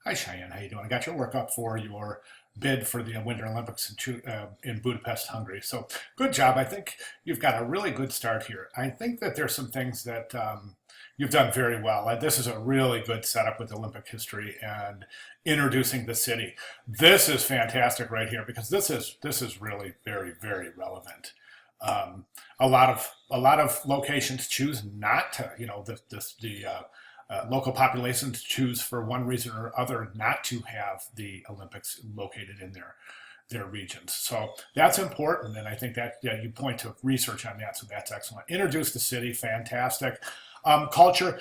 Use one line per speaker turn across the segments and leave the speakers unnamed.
Hi Cheyenne, how you doing? I got your work up for your bid for the Winter Olympics in Budapest, Hungary. So good job. I think you've got a really good start here. I think that there's some things that you've done very well. This is a really good setup with Olympic history and introducing the city. This is fantastic right here because this is really very relevant. A lot of locations choose not to, the local populations choose for one reason or other not to have the Olympics located in their regions. So that's important, and I think that you point to research on that, so that's excellent. Introduce the city, fantastic. Culture,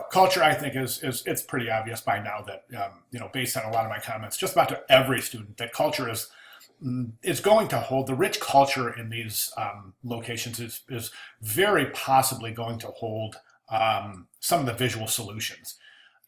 culture. I think is it's pretty obvious by now that based on a lot of my comments, just about to every student, that culture is going to hold the rich culture in these locations is very possibly going to hold some of the visual solutions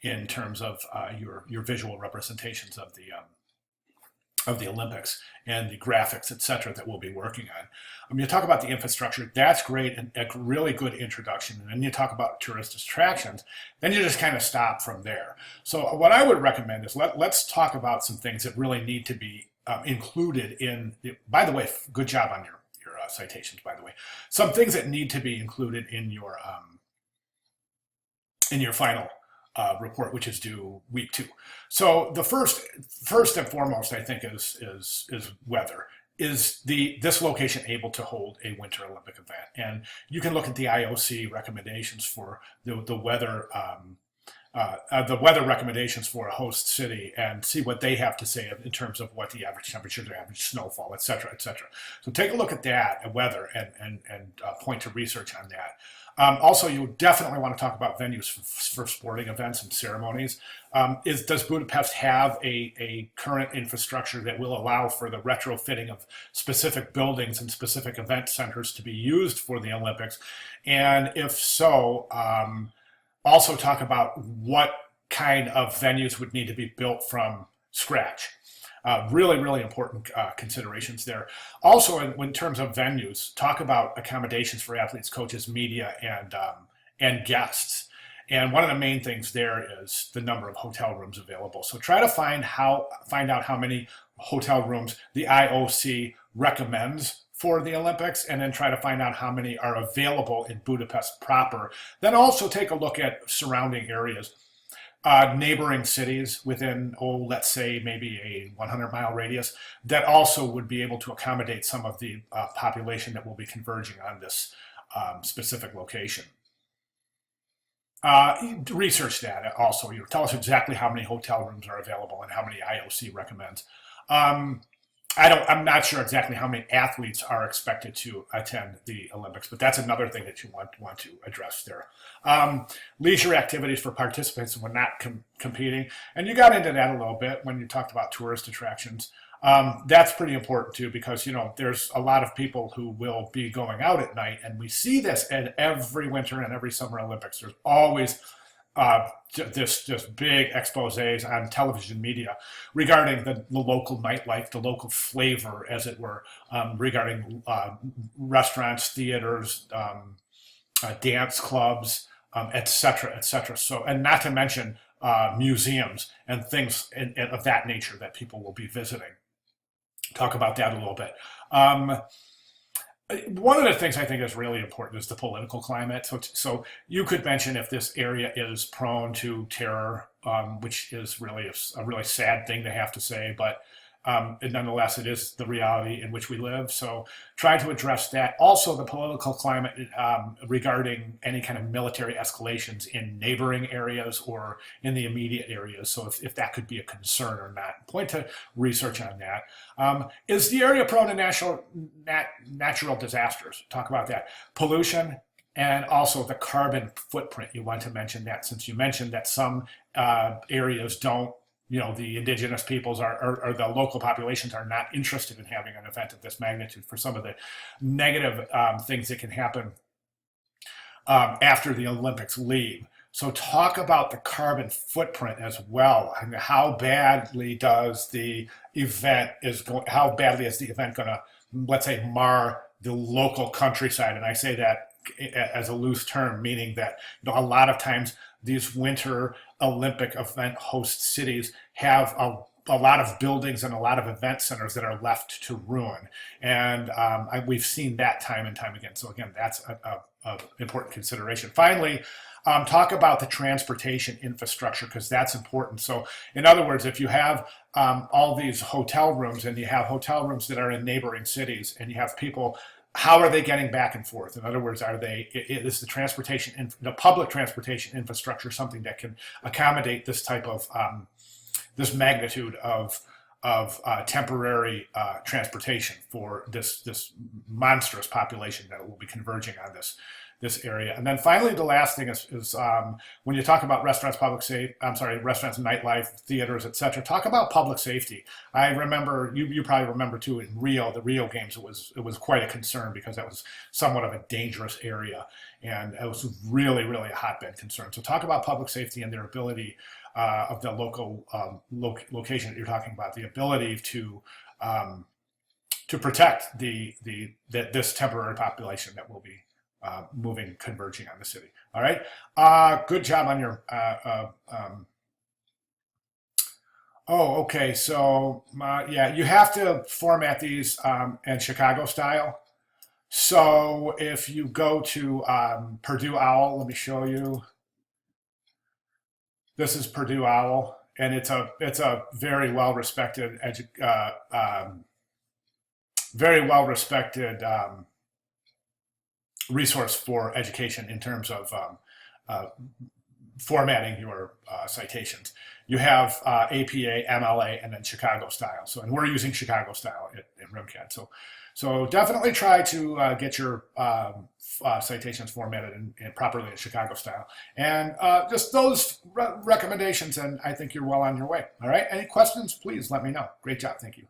in terms of your visual representations of the Olympics and the graphics, et cetera, that we'll be working on. You talk about the infrastructure, that's great and a really good introduction. And then you talk about tourist attractions, then you just kind of stop from there. So what I would recommend is let's talk about some things that really need to be included in, by the way, good job on your citations, by the way. Some things that need to be included in your final report, which is due week 2. So the first and foremost, I think, is weather. Is this location able to hold a Winter Olympic event? And you can look at the IOC recommendations for the weather. The weather recommendations for a host city and see what they have to say in terms of what the average temperature, the average snowfall, et cetera, et cetera. So take a look at that, at weather, and point to research on that. Also, you definitely want to talk about venues for sporting events and ceremonies. Does Budapest have a current infrastructure that will allow for the retrofitting of specific buildings and specific event centers to be used for the Olympics? And if so, also talk about what kind of venues would need to be built from scratch. Really important considerations there. Also, in terms of venues, talk about accommodations for athletes, coaches, media, and guests. And one of the main things there is the number of hotel rooms available. So try to find out how many hotel rooms the IOC recommends for the Olympics, and then try to find out how many are available in Budapest proper. Then also take a look at surrounding areas, neighboring cities within, let's say maybe a 100-mile radius that also would be able to accommodate some of the population that will be converging on this specific location. Research that also. Tell us exactly how many hotel rooms are available and how many IOC recommends. I'm not sure exactly how many athletes are expected to attend the Olympics, but that's another thing that you want to address there. Leisure activities for participants when not competing, and you got into that a little bit when you talked about tourist attractions. That's pretty important too, because there's a lot of people who will be going out at night, and we see this at every winter and every summer Olympics. There's always just big exposés on television media regarding the local nightlife, the local flavor, as it were, regarding restaurants, theaters, dance clubs, et cetera, et cetera. So, and not to mention museums and things of that nature that people will be visiting. Talk about that a little bit. One of the things I think is really important is the political climate. So you could mention if this area is prone to terror, which is really a really sad thing to have to say, but nonetheless, it is the reality in which we live. So try to address that. Also, the political climate regarding any kind of military escalations in neighboring areas or in the immediate areas. So if that could be a concern or not. Point to research on that. Is the area prone to natural disasters? Talk about that. Pollution, and also the carbon footprint. You want to mention that, since you mentioned that some areas don't, the indigenous peoples or the local populations are not interested in having an event of this magnitude for some of the negative things that can happen after the Olympics leave. So talk about the carbon footprint as well. I mean, how badly is the event going to, let's say, mar the local countryside? And I say that as a loose term, meaning that a lot of times these winter Olympic event host cities have a lot of buildings and a lot of event centers that are left to ruin. And we've seen that time and time again. So again, that's a important consideration. Finally, talk about the transportation infrastructure, because that's important. So in other words, if you have all these hotel rooms and you have hotel rooms that are in neighboring cities and you have people, how are they getting back and forth? In other words, is the transportation, the public transportation infrastructure something that can accommodate this type of, this magnitude of temporary transportation for this monstrous population that will be converging on this area? And then finally, the last thing is when you talk about restaurants, restaurants, nightlife, theaters, etc. Talk about public safety. I remember, you probably remember too, in Rio, the Rio Games, it was quite a concern because that was somewhat of a dangerous area, and it was really, really a hotbed concern. So talk about public safety and their ability of the local location that you're talking about, the ability to protect this temporary population that will be converging on the city. All right. Good job on your. Okay. So yeah, you have to format these in Chicago style. So if you go to Purdue OWL, let me show you. This is Purdue OWL, and it's a very well respected resource for education in terms of formatting your citations. You have APA, MLA, and then Chicago style. So, and we're using Chicago style in RimCAD. So definitely try to get your citations formatted and properly in Chicago style. And just those recommendations, and I think you're well on your way. All right. Any questions? Please let me know. Great job. Thank you.